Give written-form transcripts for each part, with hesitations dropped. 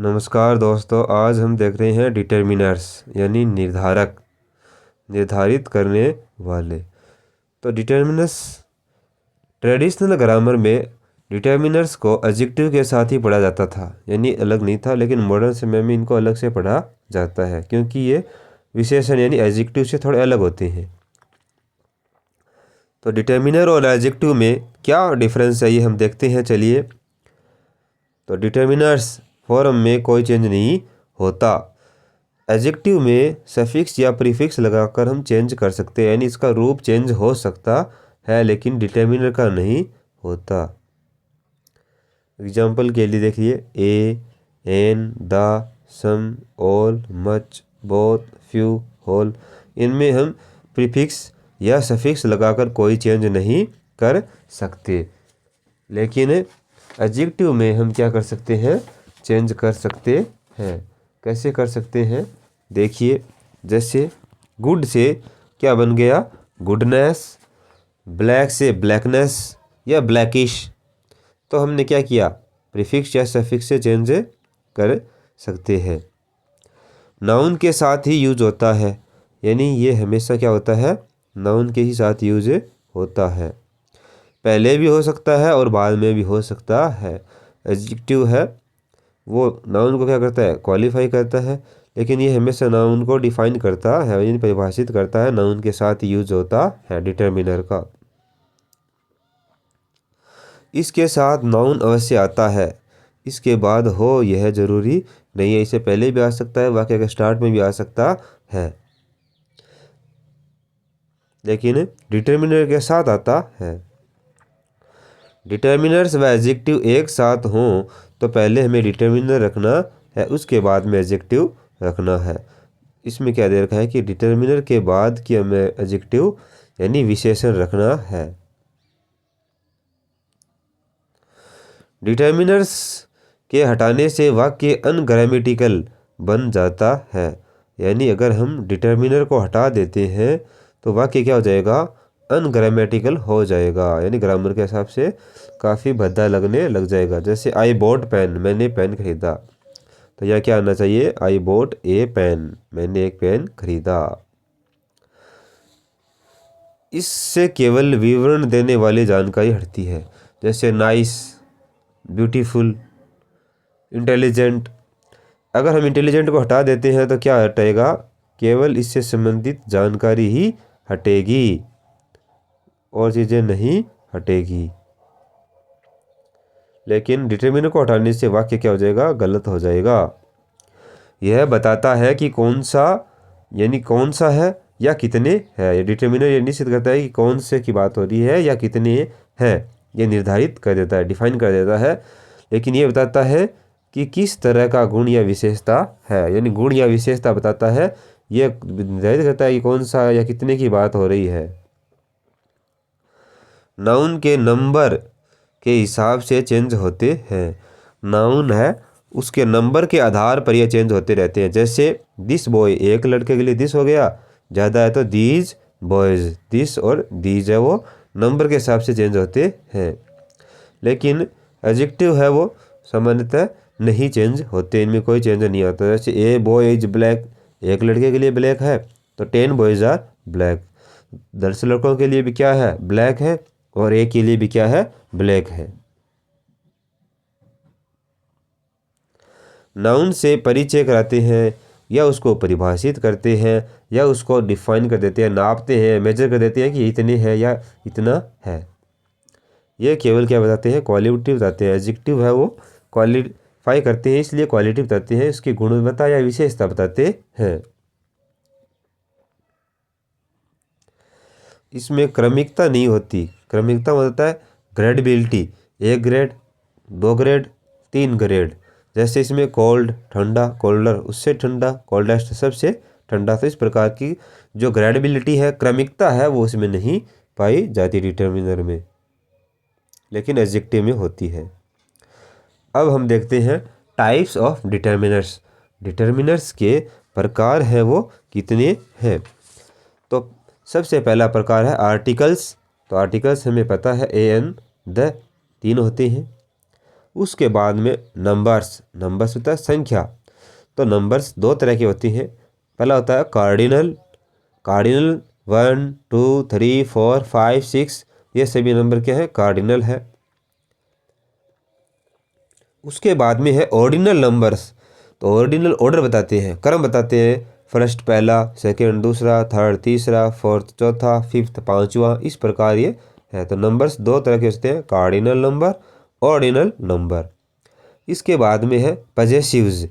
नमस्कार दोस्तों, आज हम देख रहे हैं डिटर्मिनर्स यानी निर्धारित करने वाले। तो डिटर्मिनर्स ट्रेडिशनल ग्रामर में डिटर्मिनर्स को एडजेक्टिव के साथ ही पढ़ा जाता था, यानी अलग नहीं था। लेकिन मॉडर्न समय में इनको अलग से पढ़ा जाता है क्योंकि ये विशेषण यानी एडजेक्टिव से थोड़े अलग होते हैं। तो डिटर्मिनर और एडजेक्टिव में क्या डिफरेंस है ये हम देखते हैं, चलिए। तो डिटर्मिनर्स फॉर्म में कोई चेंज नहीं होता। एडजेक्टिव में सफिक्स या प्रीफिक्स लगाकर हम चेंज कर सकते हैं, यानी इसका रूप चेंज हो सकता है लेकिन डिटर्मिनर का नहीं होता। एग्जाम्पल के लिए देखिए, a, an, the, some, all, much, both, few, whole. इनमें हम प्रीफिक्स या सफिक्स लगाकर कोई चेंज नहीं कर सकते, लेकिन एडजेक्टिव में हम क्या कर सकते हैं, चेंज कर सकते हैं। कैसे कर सकते हैं देखिए, जैसे गुड से क्या बन गया, गुडनेस। ब्लैक से ब्लैकनेस या ब्लैकिश। तो हमने क्या किया, प्रीफिक्स या सफिक्स से चेंज कर सकते हैं। नाउन के साथ ही यूज होता है, यानी ये हमेशा क्या होता है, नाउन के ही साथ यूज होता है। पहले भी हो सकता है और बाद में भी हो सकता है। एडजेक्टिव है वो नाउन को क्या करता है, क्वालिफाई करता है, लेकिन ये हमेशा नाउन को डिफाइन करता है, यानी परिभाषित करता है। नाउन के साथ यूज होता है डिटर्मिनर का। इसके साथ नाउन अवश्य आता है, इसके बाद हो यह जरूरी नहीं है। इससे पहले भी आ सकता है, वाक्य के स्टार्ट में भी आ सकता है, लेकिन डिटर्मिनर के साथ आता है। डिटर्मिनर्स व एडजेक्टिव एक साथ हों तो पहले हमें डिटर्मिनर रखना है, उसके बाद में एडजेक्टिव रखना है। इसमें क्या दे रखा है कि डिटर्मिनर के बाद कि हमें एडजेक्टिव यानी विशेषण रखना है। डिटर्मिनर्स के हटाने से वाक्य अनग्रामेटिकल बन जाता है, यानी अगर हम डिटर्मिनर को हटा देते हैं तो वाक्य क्या हो जाएगा, अनग्रामेटिकल हो जाएगा, यानी ग्रामर के हिसाब से काफ़ी भद्दा लगने लग जाएगा। जैसे आई बोट पेन, मैंने पेन खरीदा, तो यह क्या आना चाहिए, आई बोट ए पेन, मैंने एक पेन खरीदा। इससे केवल विवरण देने वाली जानकारी हटती है, जैसे नाइस, ब्यूटीफुल, इंटेलिजेंट। अगर हम इंटेलिजेंट को हटा देते हैं तो क्या हटेगा, केवल इससे संबंधित जानकारी ही हटेगी और चीज़ें नहीं हटेगी। लेकिन डिटर्मिनर को हटाने से वाक्य क्या हो जाएगा, गलत हो जाएगा। यह बताता है कि कौन सा यानी कौन सा है या कितने है। डिटर्मिनर ये निश्चित करता है कि कौन से की बात हो रही है या कितने हैं, ये निर्धारित कर देता है, डिफाइन कर देता है। लेकिन ये बताता है कि किस तरह का गुण या विशेषता है, यानी गुण या विशेषता बताता है, यह निर्धारित करता है कि कौन सा या कितने की बात हो रही है। नाउन के नंबर के हिसाब से चेंज होते हैं। नाउन है उसके नंबर के आधार पर यह चेंज होते रहते हैं। जैसे दिस बॉय, एक लड़के के लिए दिस हो गया, ज़्यादा है तो दीज बॉयज़, दिस और दीज है वो नंबर के हिसाब से चेंज होते हैं। लेकिन एडजेक्टिव है वो सामान्यतः नहीं चेंज होते, इनमें कोई चेंज नहीं आता। जैसे ए बॉय इज ब्लैक, एक लड़के के लिए ब्लैक है तो 10 बॉयज़ आर ब्लैक। 10 लड़कों के लिए भी क्या है, ब्लैक है, और ए के लिए भी क्या है, ब्लैक है। नाउन से परिचय कराते हैं या उसको परिभाषित करते हैं या उसको डिफाइन कर देते हैं, नापते हैं, मेजर कर देते हैं कि इतने है या इतना है। ये केवल क्या बताते हैं, क्वालिटी बताते हैं। एडजेक्टिव है वो क्वालिफाई करते हैं, इसलिए क्वालिटी बताते हैं, इसकी गुणवत्ता या विशेषता बताते हैं। इसमें क्रमिकता नहीं होती। क्रमिकता होता है ग्रेडेबिलिटी, 1 ग्रेड, 2 ग्रेड, 3 ग्रेड। जैसे इसमें कोल्ड ठंडा, कोल्डर उससे ठंडा, कोल्डेस्ट सबसे ठंडा। तो इस प्रकार की जो ग्रेडेबिलिटी है, क्रमिकता है, वो उसमें नहीं पाई जाती डिटर्मिनर में, लेकिन एडजेक्टिव में होती है। अब हम देखते हैं टाइप्स ऑफ डिटर्मिनर्स। डिटर्मिनर्स के प्रकार हैं वो कितने हैं। तो सबसे पहला प्रकार है आर्टिकल्स। तो आर्टिकल्स हमें पता है ए एन द 3 होते हैं। उसके बाद में नंबर्स होता है संख्या। तो नंबर्स दो तरह की होती हैं। पहला होता है कार्डिनल 1 2 3 4 5 6, ये सभी नंबर क्या है, कार्डिनल है। उसके बाद में है ऑर्डिनल नंबर्स। तो ऑर्डिनल ऑर्डर बताते हैं, क्रम बताते हैं, फर्स्ट पहला, सेकंड दूसरा, थर्ड तीसरा, फोर्थ चौथा, फिफ्थ पांचवा, इस प्रकार ये है। तो नंबर्स दो तरह के होते हैं, कार्डिनल नंबर, ऑर्डिनल नंबर। इसके बाद में है पजेसिव्स।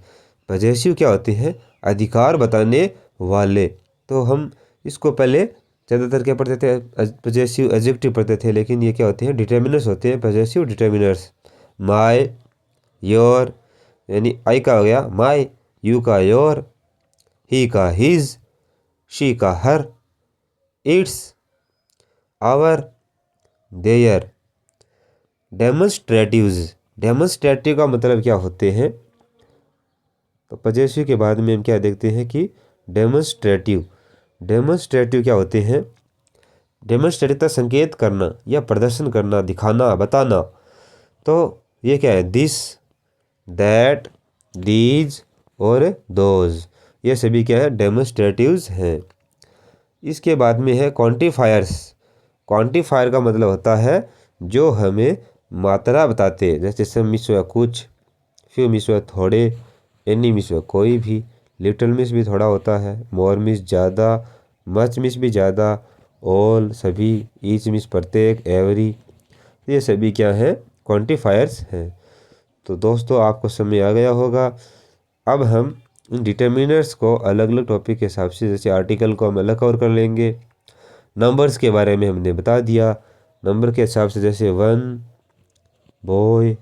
पजेसिव क्या होते हैं, अधिकार बताने वाले। तो हम इसको पहले ज़्यादातर क्या पढ़ते थे, पजेसिव एडजेक्टिव पढ़ते थे, लेकिन ये क्या होते हैं, डिटर्मिनर्स होते हैं, पजेसिव डिटर्मिनर्स। माय, योर, यानी आई का हो गया माय, यू का योर, ही का हिज, शी का हर, इट्स, आवर, देयर। डेमोन्स्ट्रेटिव का मतलब क्या होते हैं, तो पजेसिव के बाद में हम क्या देखते हैं कि डेमोन्स्ट्रेटिव क्या होते हैं। डेमोन्स्ट्रेटिव का संकेत करना या प्रदर्शन करना, दिखाना, बताना। तो ये क्या है, दिस, दैट, दीज और दोज, ये सभी क्या है, डेमोन्स्ट्रेटिव्स हैं। इसके बाद में है क्वांटिफायर्स। क्वांटिफायर का मतलब होता है जो हमें मात्रा बताते हैं, जैसे सम मिस हुआ कुछ, फ्यू मिस हुआ थोड़े, एनी मिस हुआ कोई भी, लिटिल मिस भी थोड़ा होता है, मोर मिस ज़्यादा, मच मिस भी ज़्यादा, ऑल सभी, ईच मिस प्रत्येक, एवरी, ये सभी क्या है, क्वांटिफायर्स हैं। तो दोस्तों आपको समझ आ गया होगा। अब हम इन डिटर्मिनर्स को अलग अलग टॉपिक के हिसाब से, जैसे आर्टिकल को हम अलग कवर कर लेंगे। नंबर्स के बारे में हमने बता दिया, नंबर के हिसाब से जैसे 1 बॉय,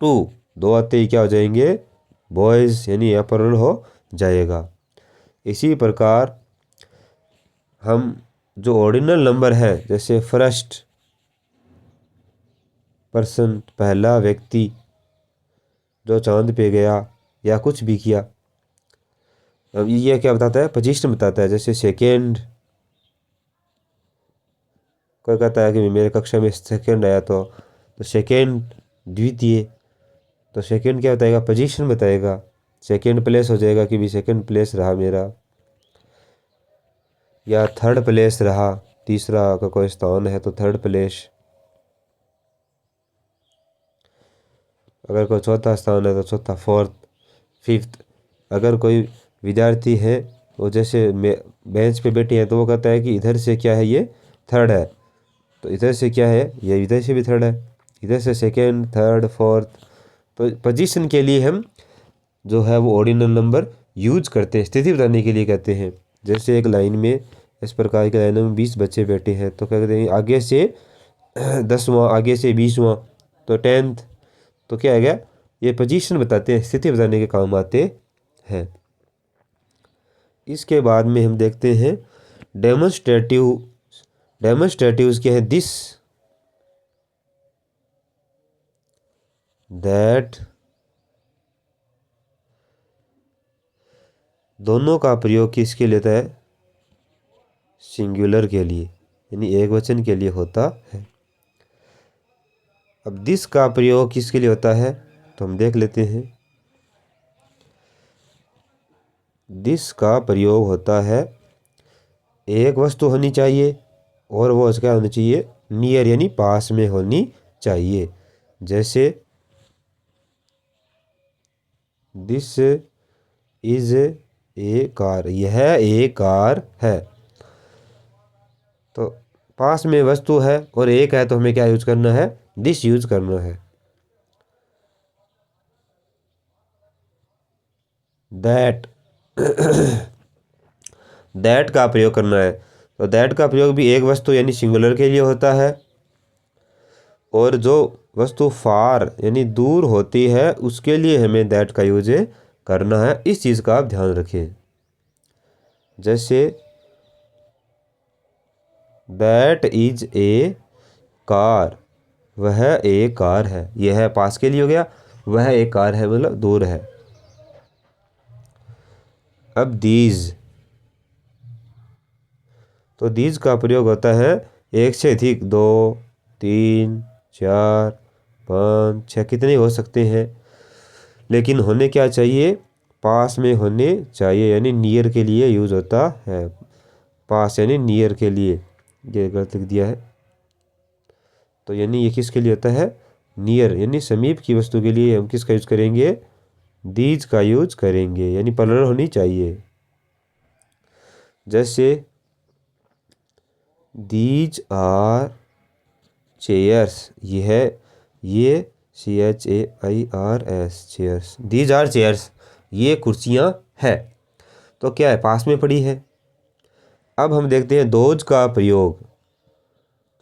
2 दो आते ही क्या हो जाएंगे, बॉयज़, यानी यहाँ पर हो जाएगा। इसी प्रकार हम जो ऑर्डिनल नंबर है, जैसे फर्स्ट पर्सन, पहला व्यक्ति जो चांद पे गया या कुछ भी किया, अब ये क्या बताता है, पोजीशन बताता है। जैसे सेकेंड, कोई कहता है कि मेरे कक्षा में सेकेंड आया, तो सेकेंड द्वितीय, तो सेकेंड क्या बताएगा, पोजीशन बताएगा। सेकेंड प्लेस हो जाएगा कि भी सेकेंड प्लेस रहा मेरा, या थर्ड प्लेस रहा, तीसरा का कोई स्थान है तो थर्ड प्लेस। अगर कोई चौथा स्थान है तो चौथा, फोर्थ, फिफ्थ। अगर कोई विद्यार्थी है वो जैसे बेंच पे बैठे हैं, तो वो कहता है कि इधर से क्या है, ये थर्ड है, तो इधर से क्या है, ये इधर से भी थर्ड है, इधर से सेकेंड, थर्ड, फोर्थ। तो पोजीशन के लिए हम जो है वो ऑर्डिनल नंबर यूज करते हैं, स्थिति बताने के लिए कहते हैं। जैसे एक लाइन में, इस प्रकार की लाइनों में 20 बच्चे बैठे हैं, तो क्या कहते हैं, आगे से 10वां, आगे से 20वां, तो 10th। तो क्या है गया, ये पोजीशन बताते हैं, स्थिति बताने के काम आते हैं। इसके बाद में हम देखते हैं डेमोन्स्ट्रेटिव्स क्या है, दिस, दैट। दोनों का प्रयोग किसके लिए होता है, सिंगुलर के लिए, यानी एक वचन के लिए होता है। अब दिस का प्रयोग किसके लिए होता है, तो हम देख लेते हैं। दिस का प्रयोग होता है, एक वस्तु होनी चाहिए और वो क्या होनी चाहिए, नियर, यानी पास में होनी चाहिए। जैसे दिस इज ए कार, यह एक कार है। तो पास में वस्तु है और एक है, तो हमें क्या यूज करना है, दिस यूज करना है। दैट दैट का प्रयोग करना है, तो दैट का प्रयोग भी एक वस्तु यानी सिंगुलर के लिए होता है, और जो वस्तु फार यानी दूर होती है उसके लिए हमें दैट का यूज करना है। इस चीज़ का आप ध्यान रखें। जैसे दैट इज ए कार, वह एक कार है, यह पास के लिए हो गया, वह एक कार है मतलब दूर है। अब दीज, तो दीज का प्रयोग होता है एक से अधिक, 2 3 4 5, 6 कितने हो सकते हैं, लेकिन होने क्या चाहिए, पास में होने चाहिए, यानी नियर के लिए यूज़ होता है। पास यानी नियर के लिए, ये गलत लिख दिया है। तो यानी ये किसके लिए होता है, नियर यानी समीप की वस्तु के लिए हम किसका यूज करेंगे, दीज का यूज करेंगे, यानी प्लुरल होनी चाहिए। जैसे दीज आर चेयर्स, ये CHAIRS chairs, these are chairs, ये कुर्सियाँ है। तो क्या है, पास में पड़ी है। अब हम देखते हैं दोज का प्रयोग।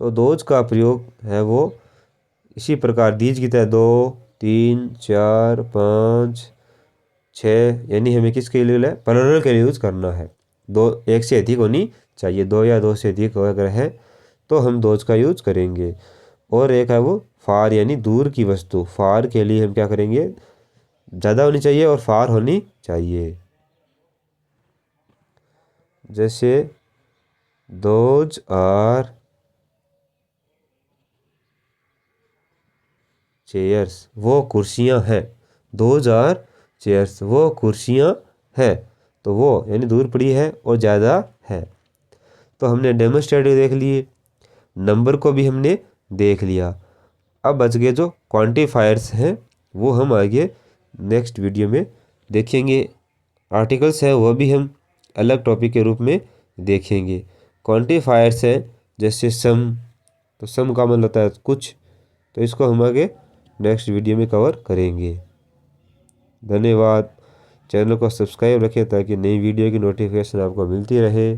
तो दोज का प्रयोग है वो इसी प्रकार दीज की तरह 2, 3, 4, 5, 6, यानी हमें किसके लिए प्लुरल के लिए यूज़ करना है। दो, एक से अधिक होनी चाहिए, 2 या 2 से अधिक अगर है तो हम दोज का यूज करेंगे। और एक है वो फार यानी दूर की वस्तु, फार के लिए हम क्या करेंगे, ज़्यादा होनी चाहिए और फार होनी चाहिए। जैसे दोज आर चेयर्स, वो कुर्सियाँ हैं। दोज आर चेयर्स, वो कुर्सियाँ हैं। तो वो यानी दूर पड़ी है और ज़्यादा है। तो हमने डेमोन्स्ट्रेटिव देख लिए, नंबर को भी हमने देख लिया। अब बच गए जो क्वांटिफायर्स हैं, वो हम आगे नेक्स्ट वीडियो में देखेंगे। आर्टिकल्स हैं वह भी हम अलग टॉपिक के रूप में देखेंगे। क्वांटिफायर्स हैं जैसे सम, तो सम का मतलब होता है कुछ, तो इसको हम आगे नेक्स्ट वीडियो में कवर करेंगे। धन्यवाद। चैनल को सब्सक्राइब रखें ताकि नई वीडियो की नोटिफिकेशन आपको मिलती रहे।